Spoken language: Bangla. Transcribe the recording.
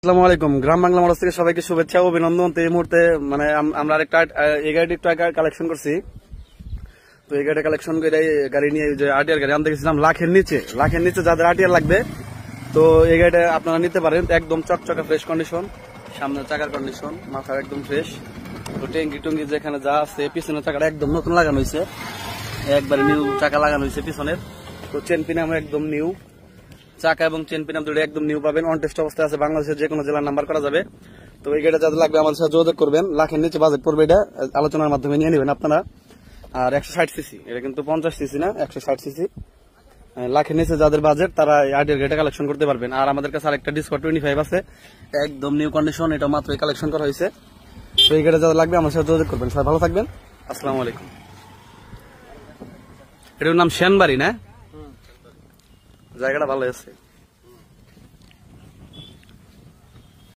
আসসালামু আলাইকুম। গ্রাম বাংলা মোটরস থেকে সবাইকে শুভেচ্ছা ও অভিনন্দন। তো এই মুহূর্তে মানে আমরা আরেকটা এই গাড়িটি একটু কালেকশন করছি। তো এই গাড়ি কালেকশন করে গাড়ি নিয়ে যে আরটিআর গাড়ি আনতে গেছিলাম লাখের নিচে যাদের আরটিআর লাগবে তো এই গাড়িটা আপনারা নিতে পারেন। একদম চকচকা ফ্রেশ কন্ডিশন, সামনের চাকার কন্ডিশন, মাথা একদম ফ্রেশ। তো ট্যাঙ্কি টুঙ্গি যেখানে যা আছে, পিছনের চাকাটা একদম নতুন লাগানো হয়েছে, একবার নিউ চাকা লাগানো হয়েছে পিছনের। তো চেন পিন আমরা একদম নিউ, চাকা এবং চেন পিন দুটো একদম নিউ পাবেন। অন টেস্ট অবস্থায় আছে, বাংলাদেশের যে কোনো জেলার নাম্বার করা যাবে। তো এই গাড়িটা যাদের লাগবে আমাদের সাথে যোগাযোগ করবেন। লাখের নিচে বাজেট পড়বে, এটা আলোচনার মাধ্যমে নিয়ে নেবেন আপনারা। আর 160 সিসি, এটা কিন্তু 50 সিসি না, 160 সিসি। লাখের নিচে যাদের বাজেট তারা আরটিআর গাড়িটা কালেকশন করতে পারবেন। আর আমাদের কাছে আরেকটা ডিসকভার 25 আছে, একদম নিউ কন্ডিশন, এটা মাত্র কালেকশন করা হয়েছে। তো এই গাড়িটা যাদের লাগবে আমার সাথে যোগাযোগ করবেন। সবাই ভালো থাকবেন, আসসালামু আলাইকুম। এটার নাম শ্যানবাড়ি না, জায়গাটা ভালো আছে।